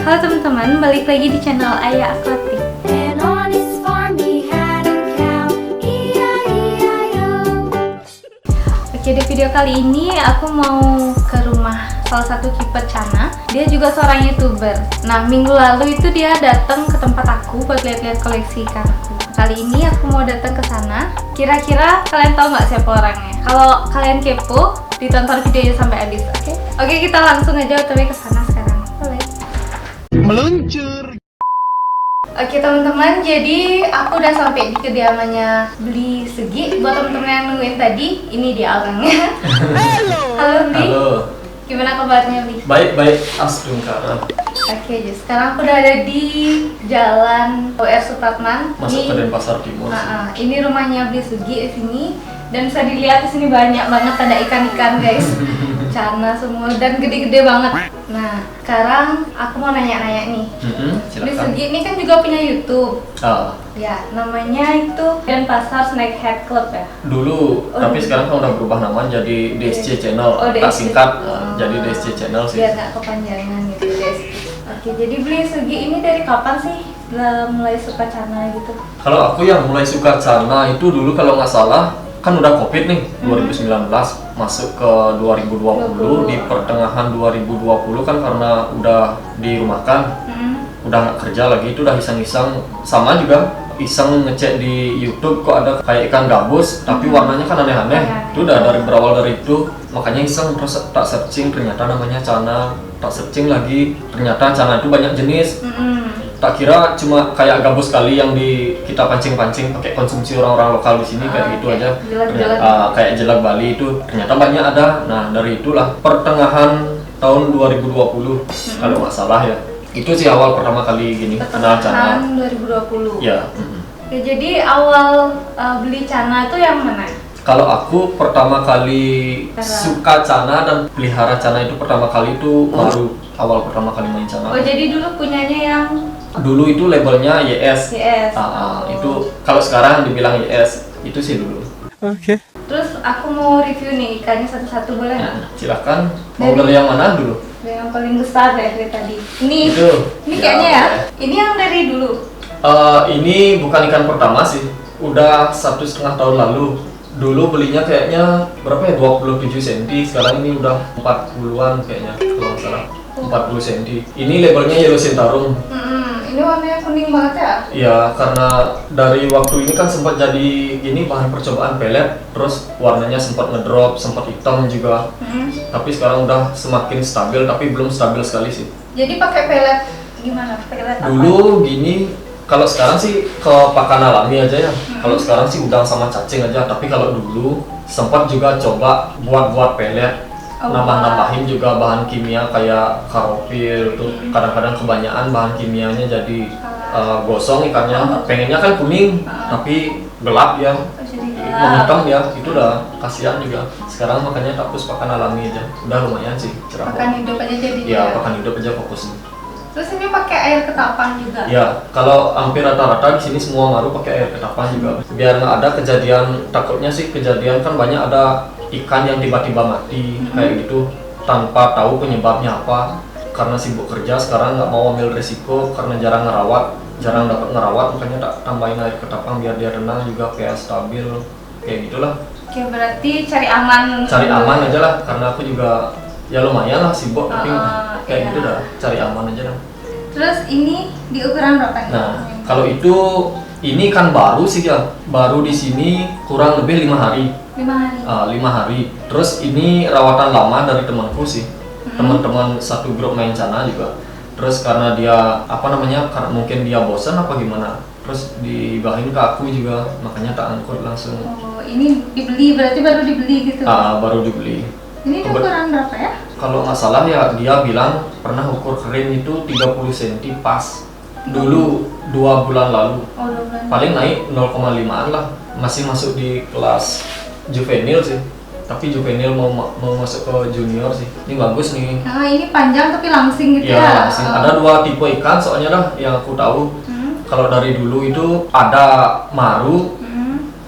Halo teman-teman, balik lagi di channel Ayah Aquatic. And on his farm he had a cow, E-I-E-I-O. Oke, di video kali ini aku mau ke rumah salah satu keeper Chana. Dia juga seorang YouTuber. Nah, minggu lalu itu dia datang ke tempat aku buat lihat-lihat koleksi ikanku. Kali ini aku mau datang ke sana. Kira-kira kalian tahu nggak siapa orangnya? Kalau kalian kepo, ditonton videonya sampai habis, oke? Oke, kita langsung aja otw ke sana sekarang. Boleh? Meluncur. Oke teman-teman, jadi aku udah sampai di kediamannya Bli Segi. Buat teman-teman yang nungguin tadi, ini dia orangnya. Halo Bli. Halo. Gimana kabarnya Bli? Baik, Asdungkara. Oke, jadi sekarang aku udah ada di Jalan OR Supratman. Masuk ke Denpasar Timur. Ini rumahnya Bli Segi di sini. Dan bisa dilihat di sini banyak banget ada ikan-ikan guys. Cana semua dan gede-gede banget. Nah, sekarang aku mau nanya-nanya nih. Bli Silakan. Segi ini kan juga punya YouTube. Ah, Ya, namanya itu Denpasar Snakehead Club ya. dulu, Oh, tapi dulu. sekarang kan udah berubah nama jadi DSC Channel. Oh, Tak DSC. singkat, Oh. jadi DSC Channel sih. Biar nggak kepanjangan gitu guys. Oke, jadi Bli Segi ini dari kapan sih mulai suka Cana gitu? Kalau aku yang mulai suka Cana itu dulu kalau nggak salah kan udah Covid nih, 2019 masuk ke 2020. Di pertengahan 2020 kan karena udah dirumahkan, udah nggak kerja lagi, itu udah iseng-iseng, sama juga iseng ngecek di YouTube kok ada kayak ikan gabus tapi warnanya kan aneh-aneh. Itu udah berawal dari itu, makanya iseng terus tak searching, ternyata namanya Cana. Tak searching lagi, ternyata Cana itu banyak jenis. Tak kira cuma kayak gabus kali yang kita pancing-pancing pakai konsumsi orang-orang lokal di sini, kayak gitu aja. Jelek-jelek. Kayak jelak Bali itu ternyata banyak ada. Nah, dari itulah pertengahan tahun 2020 kalau nggak salah ya. Itu sih awal pertama kali gini kenal Cana. Tahun 2020. Ya. Ya, jadi awal beli Cana itu yang mana? Kalau aku pertama kali suka Cana dan pelihara Cana itu pertama kali itu baru awal pertama kali main Cana. Oh, jadi dulu punyanya yang Dulu itu labelnya YS. YS. Itu kalau sekarang dibilang YS, itu sih dulu. Terus aku mau review nih ikannya satu-satu, boleh nggak? Nah, silakan. Mau dari yang mana dulu? Yang paling besar ya dari tadi. Ini Itu. kayaknya ya. boleh. Ini yang dari dulu. Ini bukan ikan pertama sih. Udah 1,5 tahun lalu. Dulu belinya kayaknya berapa ya? 27 cm. Sekarang ini udah 40-an kayaknya kalau nggak salah. 40 cm. Ini labelnya Yellow Sintarung. Ini warnanya kuning banget ya? Ya, karena dari waktu ini kan sempat jadi gini bahan percobaan pelet, terus warnanya sempat ngedrop, sempat hitam juga. Tapi sekarang udah semakin stabil, tapi belum stabil sekali sih. Jadi pakai pelet gimana? Pelet apa? Dulu gini, kalau sekarang sih ke pakan alami aja ya. Kalau sekarang sih udang sama cacing aja, tapi kalau dulu sempat juga coba buat pelet. Nambah-nambahin juga bahan kimia kayak karofil tuh. Kadang-kadang kebanyakan bahan kimianya jadi gosong ikannya. Pengennya kan kuning tapi gelap ya, menghitam ya, itu udah kasihan juga. Sekarang makanya tak fokus pakan alami aja, udah lumayan sih cerah. Pakan hidup aja jadi. Ya, pakan hidup aja fokusnya. Terus ini pakai air ketapang juga. Ya, kalau hampir rata-rata di sini semua ngaruh pakai air ketapang juga. Biar nggak ada kejadian, takutnya sih kejadian kan banyak ada ikan yang tiba-tiba mati kayak gitu tanpa tahu penyebabnya apa. Karena sibuk kerja sekarang nggak mau ambil resiko karena jarang dapat ngerawat, makanya tak tambahin air ketapang biar dia tenang juga kayak stabil kayak gitulah. Oke, berarti cari aman. Cari aman aja lah, karena aku juga ya lumayan lah sibuk tapi kayak iya. gitu dah, cari aman aja dah. Terus ini di ukuran berapa nih? Nah, kalau itu ini kan baru sih ya, baru di sini kurang lebih 5 hari. 5 hari. 5 hari. Terus ini rawatan lama dari temanku sih, teman-teman satu grup main Cana juga. Terus karena dia karena mungkin dia bosan apa gimana, terus dibahin ke aku juga, makanya tak angkut langsung. Oh, ini dibeli, berarti baru dibeli gitu. Baru dibeli. Ini di ukuran berapa ya? Kalau nggak salah ya dia bilang pernah ukur kering itu 30 cm pas. Dulu 2 bulan lalu. Oh, 2 bulan. Paling naik 0,5an lah. Masih masuk di kelas juvenil sih. Tapi juvenil mau masuk ke junior sih. Ini bagus nih. Nah, ini panjang tapi langsing gitu ya? Ya, langsing. Ada 2 tipe ikan soalnya dah yang aku tahu. Kalau dari dulu itu ada maru,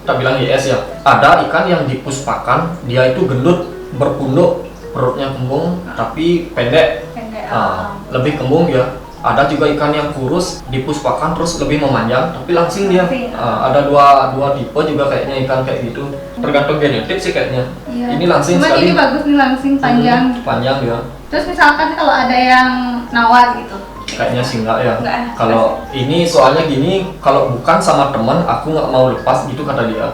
tak bilang YS ya. Ada ikan yang dipuspakan, dia itu gendut, berpunduk, perutnya kembung tapi pendek. Pendek. Lebih kembung ya. Ada juga ikan yang kurus dipuspakan terus lebih memanjang tapi langsing dia. Langsing. Ada dua tipe juga kayaknya ikan kayak gitu. Tergantung genetik sih kayaknya. Iya. Ini langsing Cuman sekali. ini bagus nih, langsing panjang. Panjang dia. Terus misalkan kalau ada yang nawar gitu. Kayaknya sih enggak ya. Enggak. Kalau ini soalnya gini, kalau bukan sama teman aku nggak mau lepas gitu kata dia.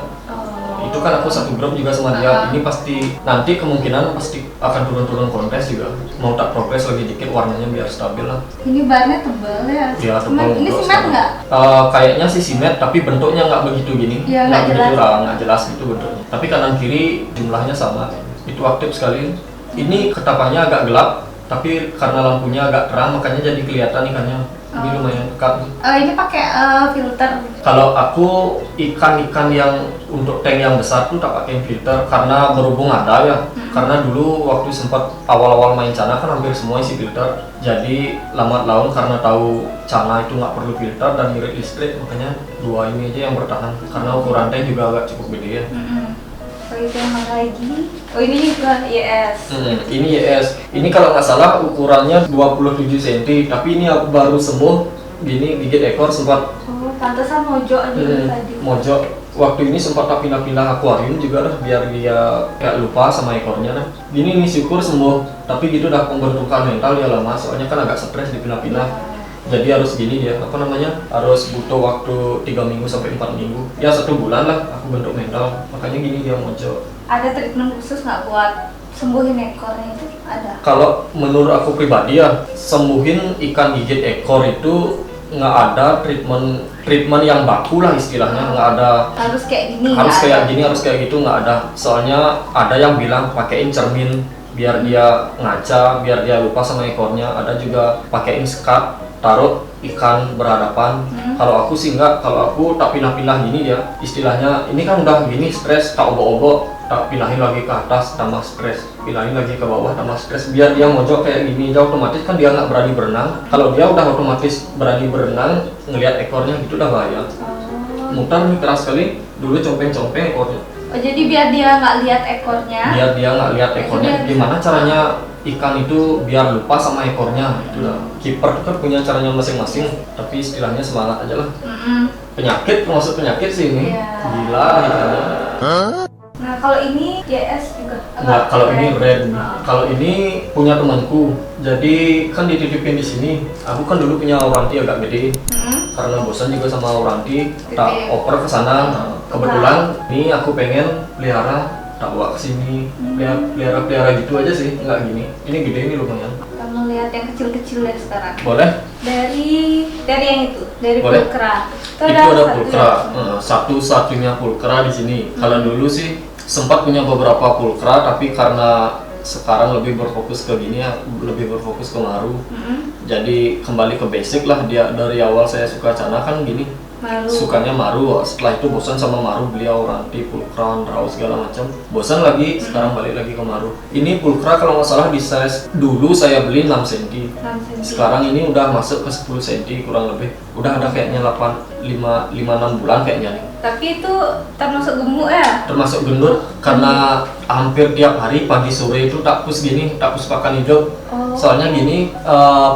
Itu kan aku satu grup juga sama dia. Ini pasti nanti kemungkinan pasti akan turun-turun kontes juga. Mau tak progres lagi dikit warnanya biar stabil lah. Ini barnya tebal ya. Ya, Cuman tebal ini untuk simet sekarang. nggak? Kayaknya sih simet tapi bentuknya nggak begitu gini. Iya, nggak begitu jelas. nggak jelas itu bentuknya. Tapi kanan kiri jumlahnya sama. Itu aktif sekali. Ini ketapannya agak gelap tapi karena lampunya agak terang makanya jadi kelihatan ikannya. Ini lumayan pekat. Ini pakai filter. Kalau aku ikan-ikan yang untuk tank yang besar tuh tak pakai filter karena berhubung ada ya. Karena dulu waktu sempat awal-awal main cana kan hampir semua isi filter. Jadi lambat laun karena tahu cana itu nggak perlu filter dan irit listrik makanya dua ini aja yang bertahan. Karena ukuran tank juga agak cukup gede ya. Oh itu yang mana lagi? Oh ini juga YS. Ini YS. Ini kalau nggak salah ukurannya 27 cm. Tapi ini aku baru sembuh. Gini gigit ekor sempat Oh pantesan mojok aja tadi. mojok. Waktu ini sempat tak pindah-pindah akuarium juga dah biar dia kayak lupa sama ekornya dah. Gini nih syukur sembuh. Tapi gitu dah pembentukan mental dia lama. Soalnya kan agak stres dipindah-pindah. Jadi harus gini dia, apa namanya, harus butuh waktu 3 minggu sampai 4 minggu. Ya 1 bulan lah aku bentuk mental. Makanya gini dia mojok. Ada treatment khusus nggak buat sembuhin ekornya itu? Ada. Kalau menurut aku pribadi ya, sembuhin ikan gigit ekor itu nggak ada treatment yang baku lah istilahnya, nggak ada. Harus kayak gini. Harus nggak kayak ada. gini, harus kayak gitu nggak ada. Soalnya ada yang bilang pakein cermin biar dia ngaca, biar dia lupa sama ekornya. Ada juga pakein sekat, taruh ikan berhadapan. Kalau aku sih enggak, kalau aku tak pindah-pindah gini dia. Istilahnya ini kan udah gini stres, tak obok-obok, tak pindahin lagi ke atas tambah stres, pindahin lagi ke bawah tambah stres. Biar dia mojok kayak gini, dia otomatis kan dia nggak berani berenang. Kalau dia udah otomatis berani berenang, ngelihat ekornya gitu udah bahaya. Mutar nih keras sekali, dulu compeng-compeng ekornya. Oh jadi biar dia nggak lihat ekornya. Biar dia nggak lihat ekornya. Biar- Gimana caranya ikan itu biar lupa sama ekornya? Itulah. Kiper kan punya caranya masing-masing. Tapi istilahnya semangat aja lah. Penyakit termasuk penyakit sih ini. Iya. Gila ikannya. Nah kalau ini YS juga. Enggak, kalau ini red. Oh. Kalau ini punya temanku. Jadi kan dititipin di sini. Aku kan dulu punya oranti agak gede. Karena bosan juga sama oranti, tak Gede. oper ke sana. Kebetulan ini aku pengen pelihara, tak bawa ke sini. Pelihara gitu aja sih, enggak gini. Ini gede ini lumayan. Kamu lihat yang kecil-kecil ya sekarang. Boleh? Dari yang itu, dari Boleh. pulkra. Itu ada satu pulkra. ya? Satu-satunya pulkra di sini. Kalau dulu sih sempat punya beberapa pulkra, tapi karena sekarang lebih berfokus ke gini ya, lebih berfokus ke maru. Jadi kembali ke basic lah. Dia dari awal saya suka cana kan gini. Maru. Sukanya maru, setelah itu bosan sama maru, beliau oranti, pulkra, raw segala macam. Bosan lagi, sekarang balik lagi ke maru. Ini pulkra kalau nggak salah di size dulu saya beli 6 cm. 6 cm. Sekarang ini udah masuk ke 10 cm kurang lebih. Udah ada kayaknya 5-6 bulan kayaknya nih. Tapi itu termasuk gemuk ya? Termasuk gendut karena hampir tiap hari pagi sore itu tak pus gini, tak pus pakan hidup. Oh. Soalnya gini,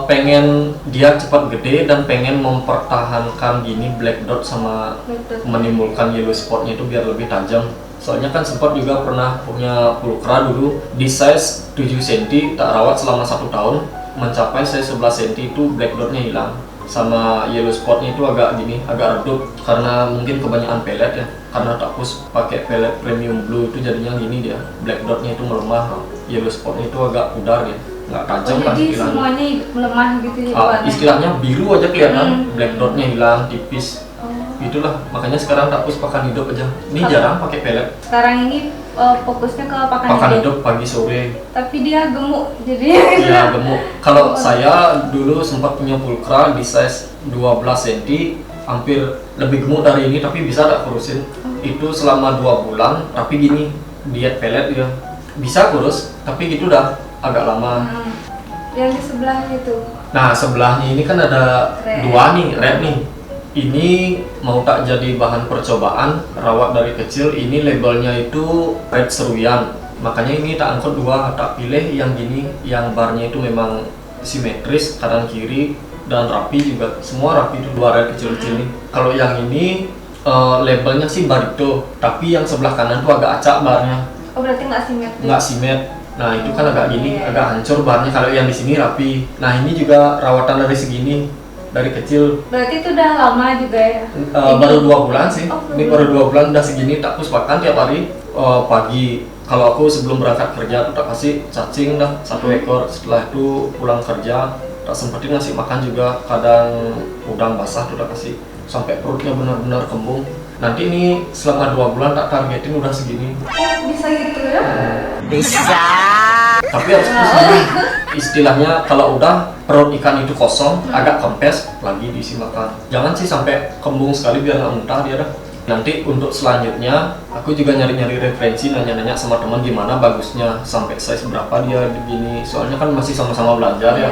pengen dia cepat gede dan pengen mempertahankan gini black dot sama Betul. menimbulkan yellow spotnya itu biar lebih tajam. Soalnya kan sempat juga pernah punya pulkra dulu di size 7 cm, tak rawat selama 1 tahun, mencapai size 11 cm itu black dotnya hilang. Sama yellow spotnya itu agak gini, agak redup karena mungkin kebanyakan pelet ya. Karena tak pus pakai pelet premium blue itu jadinya gini dia, black dotnya itu melemah, yellow spotnya itu agak pudar ya, nggak tajam lah Jadi istilahnya. semuanya melemah gitu ya? Istilahnya biru aja kelihatan, black dotnya hilang tipis. Oh. Itulah makanya sekarang tak pus pakan hidup aja. Ini Kalau- jarang pakai pelet, Sekarang ini fokusnya ke pakan pakan hidup. hidup pagi sore. Tapi dia gemuk, jadi Iya gemuk. Kalau saya dulu sempat punya pulkra di size 12 cm, hampir lebih gemuk dari ini tapi bisa tak kurusin. Itu selama 2 bulan, tapi gini diet pelet dia bisa kurus, tapi gitu dah agak lama. Yang di sebelah itu. Nah sebelahnya ini kan ada Red. 2 nih, red nih. Ini mau tak jadi bahan percobaan, rawat dari kecil. Ini labelnya itu red seruyan. Makanya ini tak angkut 2, tak pilih yang gini, yang barnya itu memang simetris kanan kiri. dan rapi juga, semua rapi itu dua rel kecil-kecil nih. Kalau yang ini labelnya sih Barito, tapi yang sebelah kanan tuh agak acak barnya, Oh berarti nggak simetris. nggak simet. Nah itu kan agak gini, Iya. agak hancur barnya. Kalau yang di sini rapi. Nah ini juga rawatan dari segini, dari kecil. Berarti itu udah lama juga ya? Baru 2 bulan sih. Oh, Ini baru 2 bulan udah segini. Tak puspakan tiap hari pagi. Kalau aku sebelum berangkat kerja tuh tak kasih cacing dah 1 ekor. Setelah itu pulang kerja tak sempetin ngasih makan juga. Kadang udang basah tuh tak kasih sampai perutnya benar-benar kembung. Nanti ini selama 2 bulan tak targetin udah segini. Oh, bisa gitu ya? Tapi harus segini. Istilahnya kalau udah perut ikan itu kosong, agak kempes, lagi diisi makan. Jangan sih sampai kembung sekali biar nggak muntah dia dah. Nanti untuk selanjutnya, aku juga nyari-nyari referensi, nanya-nanya sama teman gimana bagusnya, sampai size berapa dia begini. Soalnya kan masih sama-sama belajar ya.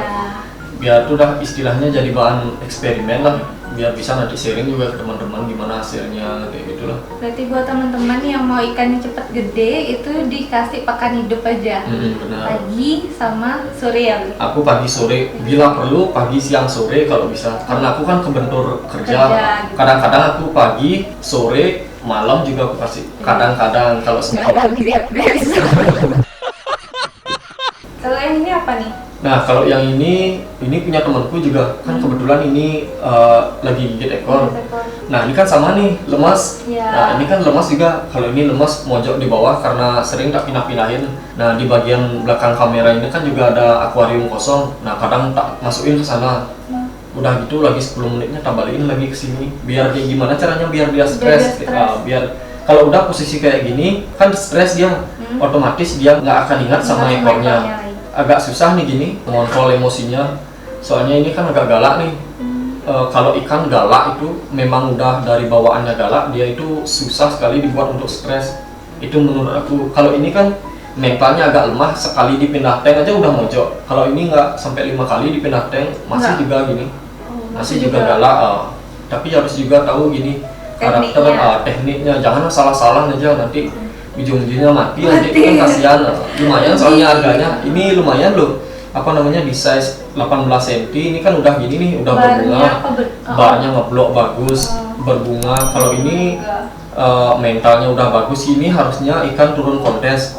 Biar itu dah istilahnya jadi bahan eksperimen lah. Biar bisa nanti sharing juga ke teman-teman gimana hasilnya, kayak gitulah. Berarti buat teman-teman yang mau ikannya cepat gede itu dikasih pakan hidup aja. Benar. Pagi sama sore ya. Bu? Aku pagi sore, bila perlu pagi siang sore kalau bisa. Karena aku kan kebentur kerja. Kerja, gitu. Kadang-kadang aku pagi, sore, malam juga aku kasih. Kadang-kadang kalau sempat. Kalau yang ini apa nih? Nah kalau yang ini punya temanku juga kan kebetulan ini lagi gigit ekor. Nah ini kan sama nih lemas. Iya. Nah ini kan lemas juga. Kalau ini lemas mojok di bawah karena sering tak pindah-pindahin. Nah di bagian belakang kamera ini kan juga ada akuarium kosong. Nah kadang tak masukin ke sana. Udah gitu lagi 10 menitnya tak balikin lagi ke sini. Biar kayak gimana caranya biar dia stres. Biar kalau udah posisi kayak gini kan stres dia. Otomatis dia nggak akan ingat sama ekornya. Agak susah nih gini mengontrol emosinya. Soalnya ini kan agak galak nih. Kalau ikan galak itu memang udah dari bawaannya galak, dia itu susah sekali dibuat untuk stres. Itu menurut aku. Kalau ini kan mentalnya agak lemah, sekali dipindah tank aja udah mojok. Kalau ini nggak sampai 5 kali dipindah tank masih Nggak. juga gini. Masih juga juga. galak. Tapi harus juga tahu gini karakter Tekniknya. tekniknya. Jangan salah-salah aja nanti ujung-ujungnya mati nanti kan kasihan. Lumayan soalnya harganya. Ini lumayan loh. Apa namanya di size 18 cm ini kan udah gini nih, udah berbunga. Barnya ngeblok bagus, berbunga. Kalau ini mentalnya udah bagus, ini harusnya ikan turun kontes.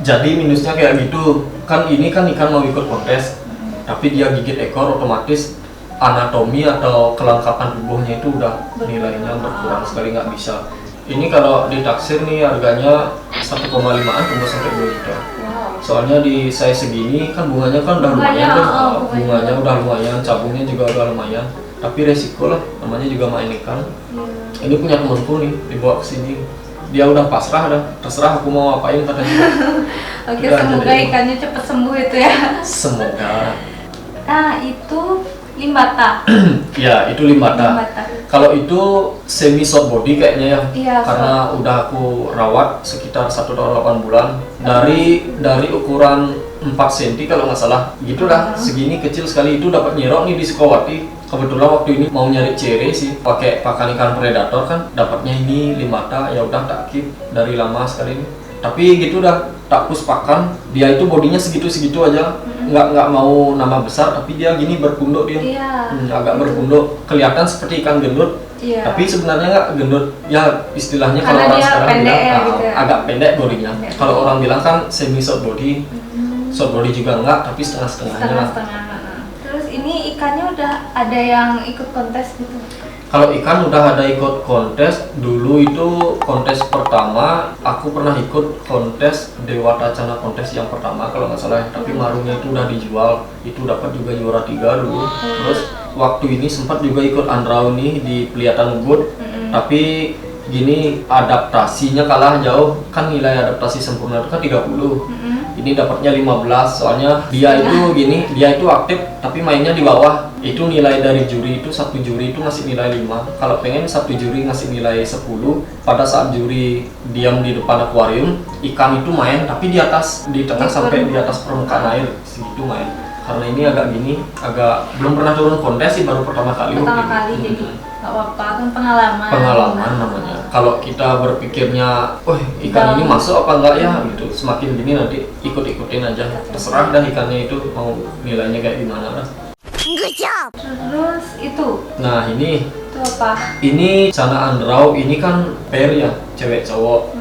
Jadi minusnya kayak gitu. Kan ini kan ikan mau ikut kontes. Tapi dia gigit ekor otomatis anatomi atau kelengkapan tubuhnya itu udah nilainya berkurang sekali, nggak bisa. Ini kalau ditaksir nih harganya 1,5an tembus sampai 2 juta. Soalnya di size segini kan bunganya kan udah lumayan tuh. Bunganya udah lumayan, cabungnya juga udah lumayan. Tapi resiko lah, namanya juga main ikan. Ini punya temanku nih, dibawa ke sini. Dia udah pasrah dah, terserah aku mau apain katanya. Oke, Udah, semoga jadi- ikannya cepat sembuh itu ya. Semoga. Nah, itu limbata. Ya, itu limbata. Kalau itu semi short body kayaknya ya. Iya, Karena udah aku rawat sekitar 1 tahun 8 bulan. Dari ukuran 4 cm kalau nggak salah. Gitulah, segini kecil sekali itu dapat nyerok nih di Sukawati. Kebetulan waktu ini mau nyari cere sih, pakai pakan ikan predator kan, dapatnya ini limbata. Ya udah tak keep dari lama sekali ini. Tapi gitu dah, tak push pakan. Dia itu bodinya segitu-segitu aja. Nggak mau nama besar, tapi dia gini berpunduk dia. Iya. Agak berpunduk, kelihatan seperti ikan gendut. Iya. Tapi sebenarnya nggak gendut, ya istilahnya Karena kalau orang dia sekarang pendek bilang ya, gitu ya. agak pendek bodinya. Pendek. Kalau orang bilang kan semi short body, short body juga enggak, tapi setengah-setengahnya. Setengah-setengah. Terus ini ikannya udah ada yang ikut kontes gitu. Kalau ikan udah ada ikut kontes, dulu itu kontes pertama, aku pernah ikut kontes Dewata Cana kontes yang pertama kalau nggak salah, tapi marungnya itu udah dijual, itu dapat juga juara 3 dulu. Terus waktu ini sempat juga ikut Andrau nih di Peliatan Ubud, tapi gini adaptasinya kalah jauh, kan nilai adaptasi sempurna itu kan 30. Ini dapatnya 15, soalnya dia itu gini, dia itu aktif tapi mainnya di bawah. Itu nilai dari juri itu, satu juri itu ngasih nilai 5. Kalau pengen satu juri ngasih nilai 10, pada saat juri diam di depan akuarium, ikan itu main tapi di atas, di tengah sampai di atas permukaan air, segitu main. Karena ini agak gini, agak belum pernah turun kontes sih, baru pertama kali. Pertama kali jadi nggak apa-apa, kan pengalaman. Pengalaman namanya. Kalau kita berpikirnya, wah ikan ini masuk apa enggak ya gitu, semakin gini nanti ikut-ikutin aja. Terserah dah ikannya itu mau nilainya kayak gimana dah. Terus itu Nah ini apa? ini Cana Andrau, ini kan pair ya, cewek cowok.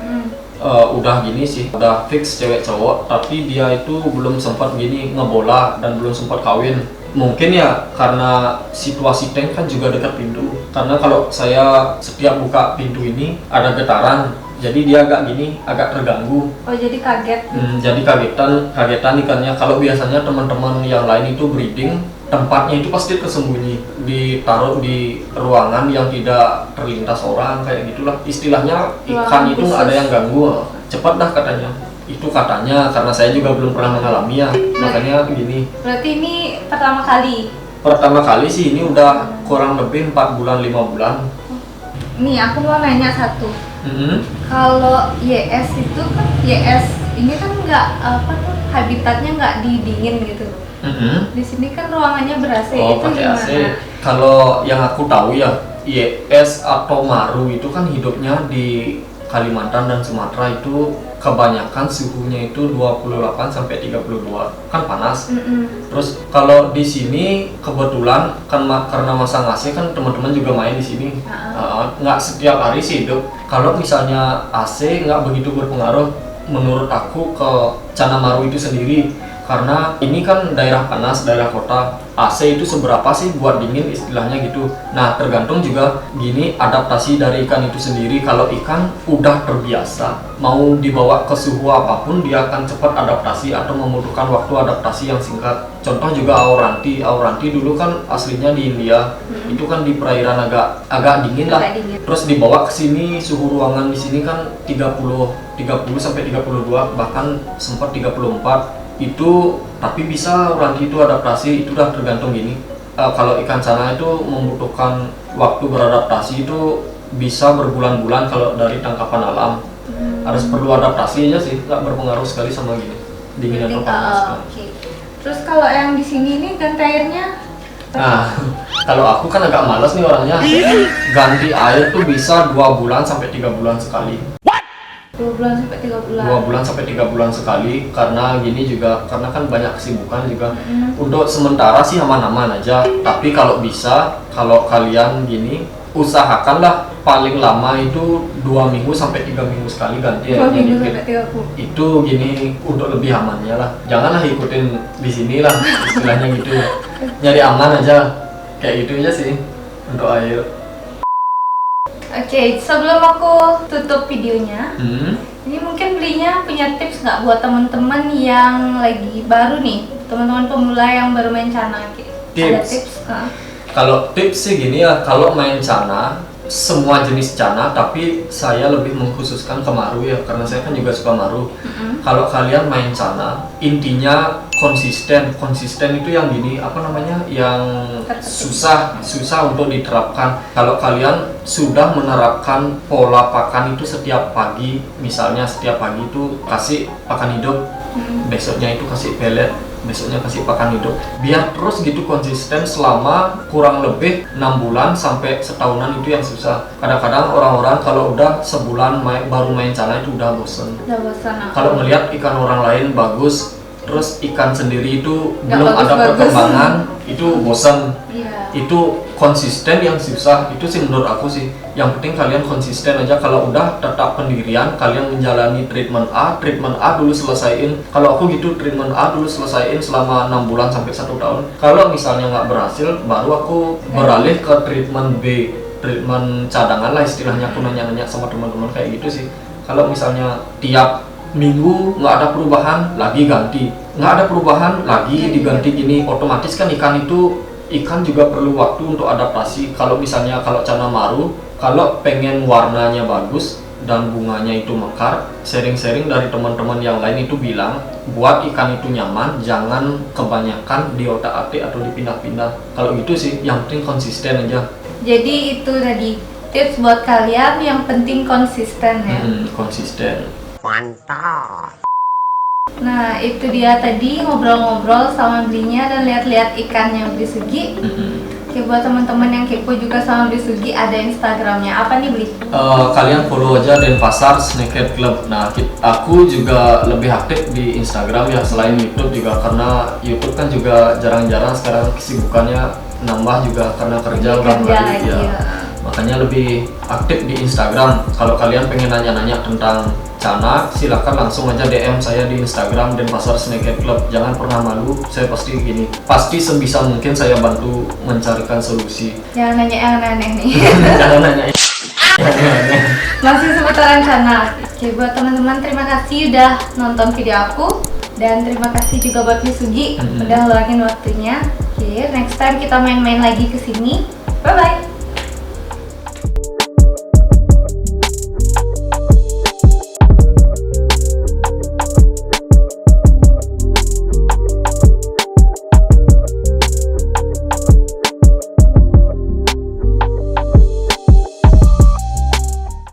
Udah gini sih, udah fix cewek cowok, tapi dia itu belum sempat gini ngebola dan belum sempat kawin. Mungkin ya karena situasi tank kan juga dekat pintu. Karena kalau saya setiap buka pintu ini ada getaran, jadi dia agak gini, agak terganggu. Oh jadi kaget. Jadi kagetan ikannya. Kalau biasanya teman-teman yang lain itu breeding, tempatnya itu pasti tersembunyi, ditaruh di ruangan yang tidak terlintas orang, kayak gitulah istilahnya. Ikan Ruangan itu nggak ada khusus. yang ganggu, cepat dah katanya. Itu katanya, karena saya juga belum pernah mengalami ya, makanya gini. Berarti ini pertama kali. Pertama kali sih, ini udah kurang lebih 4 bulan 5 bulan. Nih aku mau nanya satu. Kalau YS itu kan YS ini kan nggak apa tuh habitatnya nggak didingin gitu. Di sini kan ruangannya ber-AC, Oh, itu pakai gimana? AC. Kalau yang aku tahu ya, YS atau Maru itu kan hidupnya di Kalimantan dan Sumatera, itu kebanyakan suhunya itu 28 sampai 32, kan panas. Terus kalau di sini kebetulan kan karena masang AC kan teman-teman juga main di sini. Nggak setiap hari sih hidup. Kalau misalnya AC nggak begitu berpengaruh menurut aku ke Cana Maru itu sendiri, karena ini kan daerah panas, daerah kota. AC itu seberapa sih buat dingin istilahnya gitu. Nah tergantung juga gini adaptasi dari ikan itu sendiri. Kalau ikan udah terbiasa mau dibawa ke suhu apapun, dia akan cepat adaptasi atau membutuhkan waktu adaptasi yang singkat. Contoh juga Auranti dulu kan aslinya di India. Itu kan di perairan agak dingin lah. Agak dingin. Terus dibawa ke sini, suhu ruangan di sini kan 30 sampai 32, bahkan sempat 34 itu. Tapi bisa Auranti itu adaptasi, itu udah tergantung gini. Kalau ikan Cana itu membutuhkan waktu beradaptasi itu bisa berbulan-bulan kalau dari tangkapan alam. Harus perlu adaptasi aja sih, nggak berpengaruh sekali sama gini dingin atau panas. Oke. Terus kalau yang di sini nih ganti airnya Nah, kalau aku kan agak malas nih orangnya. Ganti air tuh bisa 2 bulan sampai 3 bulan sekali. 2 bulan sampai 3 bulan. 2 bulan sampai 3 bulan sekali, karena gini juga, karena kan banyak kesibukan juga. Untuk sementara sih aman-aman aja, tapi kalau bisa, kalau kalian gini, usahakanlah paling lama itu 2 minggu sampai 3 minggu sekali ganti 2 airnya minggu dikit. sampai 3 bulan. Itu gini untuk lebih amannya lah. Janganlah ikutin di sini lah istilahnya gitu. Nyari aman aja. Kayak gitu aja sih untuk air. Oke, sebelum aku tutup videonya, ini mungkin belinya punya tips nggak buat teman-teman yang lagi baru nih, teman-teman pemula yang baru main Cana? Ada Tips? tips? Kalau tips sih gini ya, kalau main Cana, semua jenis Cana, tapi saya lebih mengkhususkan ke Maru ya, karena saya kan juga suka Maru. Kalau kalian main Cana, intinya konsisten itu yang gini, apa namanya, yang susah untuk diterapkan. Kalau kalian sudah menerapkan pola pakan itu setiap pagi, misalnya setiap pagi itu kasih pakan hidup, besoknya itu kasih pelet, besoknya kasih pakan hidup, biar terus gitu konsisten selama kurang lebih 6 bulan sampai setahunan. Itu yang susah. Kadang-kadang orang-orang kalau udah sebulan baru main Cana itu udah bosen. Udah bosan. Kalau melihat ikan orang lain bagus, terus ikan sendiri itu Nggak belum ada bagus-bagus. perkembangan, itu bosan. Iya. Itu konsisten yang susah. Itu sih menurut aku sih. Yang penting kalian konsisten aja. Kalau udah tetap pendirian, kalian menjalani treatment A dulu selesaiin. Kalau aku gitu, treatment A dulu selesaiin selama 6 bulan sampai 1 tahun. Kalau misalnya nggak berhasil, baru aku beralih ke treatment B, treatment cadangan lah istilahnya. Aku nanya-nanya sama teman-teman kayak gitu sih. Kalau misalnya tiap minggu nggak ada perubahan, lagi ganti. Nggak ada perubahan, lagi diganti gini. Otomatis kan ikan juga perlu waktu untuk adaptasi. Kalau misalnya kalau Cana Maru, kalau pengen warnanya bagus dan bunganya itu mekar, sharing-sharing dari teman-teman yang lain itu bilang, buat ikan itu nyaman, jangan kebanyakan diotak-atik atau dipindah-pindah. Kalau gitu sih, yang penting konsisten aja. Jadi itu tadi tips buat kalian, yang penting konsisten ya. Konsisten. Nah itu dia tadi ngobrol-ngobrol sama belinya dan lihat-lihat ikannya Beli Sugi. Oke, buat teman-teman yang kepo juga sama Blisugi, ada Instagramnya. Apa nih, Bli? Kalian follow aja Denpasar Sneaker Club. Nah, aku juga lebih aktif di Instagram ya, selain YouTube juga, karena YouTube kan juga jarang-jarang sekarang kesibukannya nambah juga karena kerja udah balik ya. iya. Makanya lebih aktif di Instagram. Kalau kalian pengen nanya-nanya tentang Cana, silakan langsung aja DM saya di Instagram Denpasar Sneaker Club. Jangan pernah malu, saya pasti sebisa mungkin saya bantu mencarikan solusi. Jangan nanya yang aneh-aneh nih. Jangan nanya yang aneh. Masih seputaran Cana. Oke, buat teman-teman terima kasih udah nonton video aku, dan terima kasih juga buat Blisugi udah ngeluangin waktunya. Oke, next time kita main-main lagi ke sini. Bye bye.